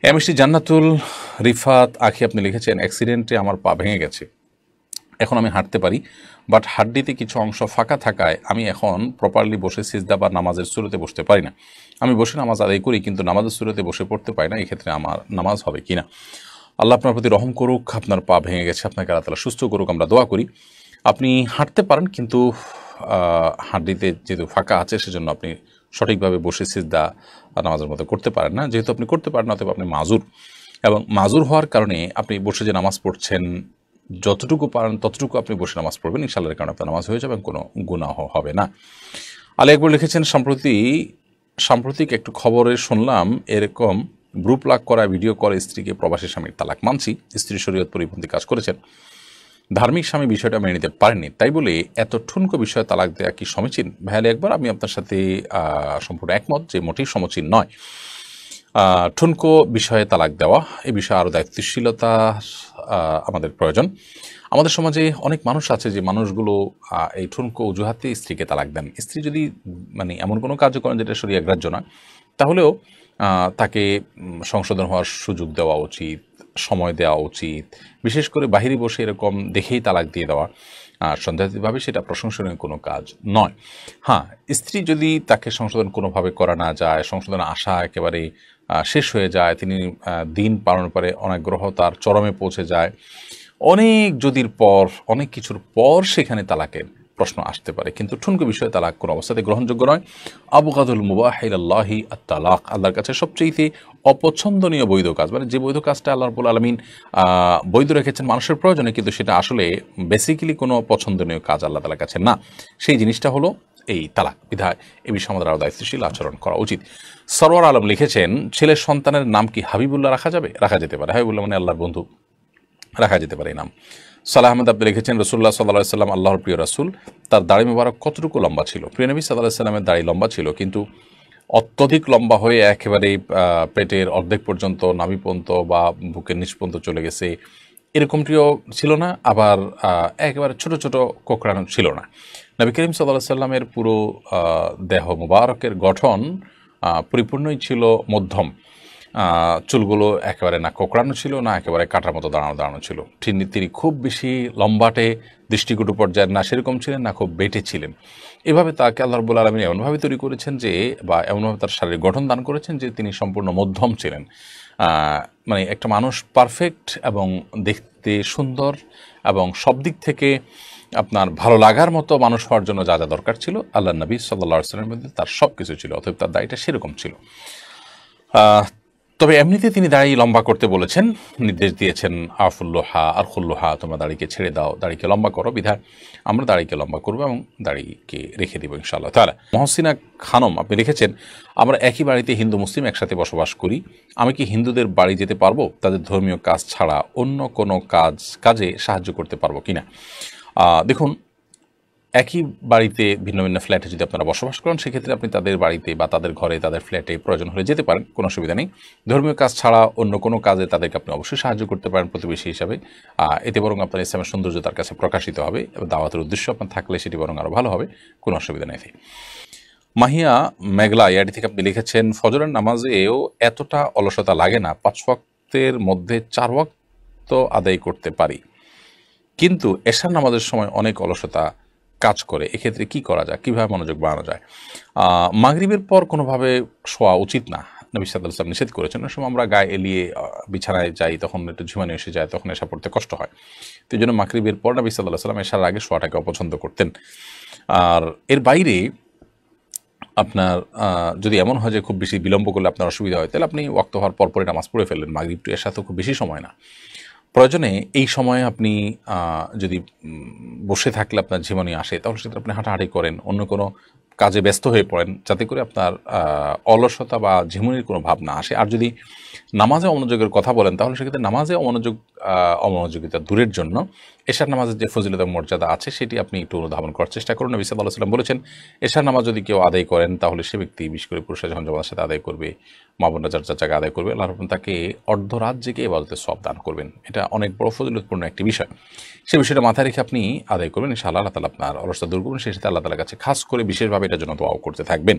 MST জান্নাতুল রিফাত আখি আপনি লিখেছেন, অ্যাক্সিডেন্টে আমার পা ভেঙে গেছে, এখন আমি হাঁটতে পারি, বাট হাড্ডিতে কিছু অংশ ফাঁকা থাকায় আমি এখন প্রপারলি বসে সিজদা বা নামাজের সুরতে বসতে পারি না। আমি বসে নামাজ আদায় করি, কিন্তু নামাজের সুরতে বসে পড়তে পারি না। এক্ষেত্রে আমার নামাজ হবে কিনা? আল্লাহ আপনার প্রতি রহম করুক। আপনার পা ভেঙে গেছে, আপনাকে আল্লাহ তাআলা সুস্থ করুক, আমরা দোয়া করি। আপনি হাঁটতে পারেন, কিন্তু হাড্ডিতে যেহেতু ফাঁকা আছে, সেজন্য আপনি সঠিকভাবে বসে সিজদা নামাজের মতো করতে পারেন না। যেহেতু আপনি করতে পারেন না, তবে আপনি মাজুর, এবং মাজুর হওয়ার কারণে আপনি বসে যে নামাজ পড়ছেন, যতটুকু পারেন ততটুকু আপনি বসে নামাজ পড়বেন, ইনশাআল্লাহর কারণে আপনার নামাজ হয়ে যাবে এবং কোনো গুনাহ হবে না। আলী একবার লিখেছেন, সাম্প্রতিক একটু খবরে শুনলাম এরকম গ্রুপ লাগ করা ভিডিও করে স্ত্রীকে প্রবাসী স্বামীর তালাক। মানছি স্ত্রী শরীয়ত পরিপন্থী কাজ করেছেন, ধার্মিক স্বামী বিষয়টা মেনে নিতে পারেননি, তাই বলে এত ঠুনকো বিষয়ে তালাক দেওয়া কি সমীচীন? ভাইয়ালি একবার, আমি আপনার সাথে সম্পূর্ণ একমত যে মোটেই সমীচীন নয় ঠুনকো বিষয়ে তালাক দেওয়া। এই বিষয়ে আরও দায়িত্বশীলতা আমাদের প্রয়োজন। আমাদের সমাজে অনেক মানুষ আছে যে মানুষগুলো এই ঠুনকো অজুহাতে স্ত্রীকে তালাক দেন। স্ত্রী যদি মানে এমন কোনো কাজ করেন যেটা শরীয়ত গ্রাহ্য নয়, তাহলেও তাকে সংশোধন হওয়ার সুযোগ দেওয়া উচিত, সময় দেওয়া উচিত। বিশেষ করে বাহিরে বসে এরকম দেখেই তালাক দিয়ে দেওয়া সন্দেহাতীতভাবে সেটা প্রশংসনীয় কোনো কাজ নয়। হ্যাঁ, স্ত্রী যদি তাকে সংশোধন কোনোভাবে করা না যায়, সংশোধনের আশা একেবারে শেষ হয়ে যায়, তিনি দিন পালন করে অনাগ্রহ তার চরমে পৌঁছে যায়, অনেক যদির পর, অনেক কিছুর পর সেখানে তালাকের প্রশ্ন আসতে পারে, কিন্তু ঠুনকো বিষয়ে তালাক কোনো অবস্থাতে গ্রহণযোগ্য নয়। আবগাদুল মুবাহ ইলাল্লাহি আত-তালাক, আল্লাহর কাছে সবচেয়ে অপছন্দনীয় বৈধ কাজ, মানে যে বৈধ কাজটা আল্লাহ রাব্বুল আলামিন বৈধ রেখেছেন মানুষের প্রয়োজনে, কিন্তু সেটা আসলে বেসিক্যালি কোনো পছন্দনীয় কাজ আল্লাহ তাআলার কাছে না, সেই জিনিসটা হলো এই তালাক। বিধায় এ বিষয়ে আমাদের আরও দায়িত্বশীল আচরণ করা উচিত। সরওয়ার আলম লিখেছেন, ছেলের সন্তানের নাম কি হাবিবুল্লাহ রাখা যাবে? রাখা যেতে পারে। হাবিবুল্লাহ মানে আল্লাহর বন্ধু, রাখা যেতে পারে এই নাম। সালাহ আহমদ আপনি লিখেছেন, রাসূলুল্লাহ সাল্লাল্লাহু আলাইহি ওয়াসাল্লাম আল্লাহর প্রিয় রাসূল, তার দাড়ি মোবারক কতটুকু লম্বা ছিল? প্রিয় নবী সাল্লাল্লাহু আলাইহি ওয়াসাল্লামের দাড়ি লম্বা ছিল, কিন্তু অত্যধিক লম্বা হয়ে একেবারে পেটের অর্ধেক পর্যন্ত, নাভি পর্যন্ত বা বুকের নিচ পর্যন্ত চলে গেছে এরকমটিও ছিল না, আবার একেবারে ছোট ছোট কোঁকড়ানো ছিল না। নবী করিম সাল্লাল্লাহু আলাইহি ওয়াসাল্লামের পুরো দেহ মোবারকের গঠন পরিপূর্ণই ছিল মধ্যম। চুলগুলো একেবারে না কোঁকড়ানো ছিল, না একেবারে কাটার মতো দাঁড়ানো ছিল। তিনি খুব বেশি লম্বাটে দৃষ্টিকটু পর্যায়ের না সেরকম ছিলেন, না খুব বেটে ছিলেন। এভাবে তাকে আল্লাহ রাব্বুল আলামিন এমনভাবে তৈরি করেছেন যে, বা এমনভাবে তার শারীরিক গঠন দান করেছেন যে তিনি সম্পূর্ণ মধ্যম ছিলেন। মানে একটা মানুষ পারফেক্ট এবং দেখতে সুন্দর এবং সব দিক থেকে আপনার ভালো লাগার মতো মানুষ হওয়ার জন্য যা যা দরকার ছিল, আল্লাহ নবী সাল্লাল্লাহু আলাইহি ওয়াসাল্লামের মধ্যে তার সব কিছু ছিল, অতএব তার দাড়িটা সেরকম ছিল। তবে এমনিতে তিনি দাড়ি লম্বা করতে বলেছেন, নির্দেশ দিয়েছেন, আফুল্লোহা আর খুল্লোহা, তোমরা দাড়িকে ছেড়ে দাও, দাড়িকে লম্বা করো। বিধায় আমরা দাড়িকে লম্বা করবো এবং দাড়িকে রেখে দেবো ইনশাআল্লাহ তাআলা। মহসিনা খানম আপনি লিখেছেন, আমরা একই বাড়িতে হিন্দু মুসলিম একসাথে বসবাস করি, আমি কি হিন্দুদের বাড়ি যেতে পারবো? তাদের ধর্মীয় কাজ ছাড়া অন্য কোনো কাজে সাহায্য করতে পারবো কিনা? দেখুন, একই বাড়িতে ভিন্ন ভিন্ন ফ্ল্যাটে যদি আপনারা বসবাস করেন, সেক্ষেত্রে আপনি তাদের বাড়িতে বা তাদের ঘরে, তাদের ফ্ল্যাটে প্রয়োজন হলে যেতে পারেন, কোনো অসুবিধা নেই। ধর্মীয় কাজ ছাড়া অন্য কোনো কাজে তাদেরকে আপনি অবশ্যই সাহায্য করতে পারেন প্রতিবেশী হিসাবে। এতে বরং আপনার ইসলামের সৌন্দর্য তার কাছে প্রকাশিত হবে এবং দাওয়াতের উদ্দেশ্য আপনার থাকলে সেটি বরং আরও ভালো হবে, কোনো অসুবিধা নেই। মাহিয়া মেঘলা ইয়াডি থেকে আপনি লিখেছেন, ফজরের নামাজেও এতটা অলসতা লাগে না, 5 ওয়াক্তের মধ্যে 4 ওয়াক্ত আদায় করতে পারি, কিন্তু এশার নামাজের সময় অনেক অলসতা কাজ করে, এক্ষেত্রে কি করা যায়, কিভাবে মনোযোগ বাড়ানো যায়? মাগরিবের পর কোনোভাবে শোয়া উচিত না, নবী সাল্লাল্লাহু আলাইহি ওয়াসাল্লাম নিষেধ করেছেন। অনেক সময় আমরা গায়ে এলিয়ে বিছানায় যাই, তখন একটু ঝিমানি এসে যায়, তখন এশা পড়তে কষ্ট হয়। তো এই জন্য মাগরিবের পর নবী সাল্লাল্লাহু আলাইহি ওয়াসাল্লাম এশার আগে শোয়াটাকে অপছন্দ করতেন। আর এর বাইরে আপনার যদি এমন হয় যে খুব বেশি বিলম্ব করলে আপনার অসুবিধা হয়, তাহলে আপনি ওয়াক্ত হওয়ার পরপরই নামাজ পড়ে ফেললেন। মাগরিব টু এশা তো খুব বেশি সময় না, প্রয়োজনে এই সময়ে আপনি যদি বসে থাকলে আপনার ঝিমানি আসে, তাহলে সেটা আপনি হাঁটাহাঁটি করেন, অন্য কোনো কাজে ব্যস্ত হয়ে পড়েন, যাতে করে আপনার অলসতা বা ঝিমুনির কোনো ভাব না আসে। আর যদি নামাজে অমনোযোগের কথা বলেন, তাহলে সেক্ষেত্রে নামাজে অমনোযোগিতা দূরের জন্য এশার নামাজের যে ফজিলত এবং মর্যাদা আছে সেটি আপনি একটু অনুধাবন করার চেষ্টা করুন। নবী সাল্লাল্লাহু আলাইহি ওয়াসাল্লাম বলেছেন, এশার নামাজ যদি কেউ আদায় করেন, তাহলে সে ব্যক্তি, বিশেষ করে পুরুষরা যখন জামাতের সাথে আদায় করবে, মা বোনরা যার যার জায়গায় আদায় করবে, আল্লাহ রাব্বুল তাকে অর্ধরাত জেগে ইবাদতের সওয়াব দান করবেন। এটা অনেক বড় ফজিলতপূর্ণ একটি বিষয়। সেই বিষয়টা মাথায় রেখে আপনি আদায় করবেন, ইনশাআল্লাহ আল্লাহ তাআলা আপনার অলসতা দূর করবেন। সেই সাথে আল্লাহ তাআলার কাছে খাস করে বিশেষভাবে এটার জন্য দোয়াও করতে থাকবেন।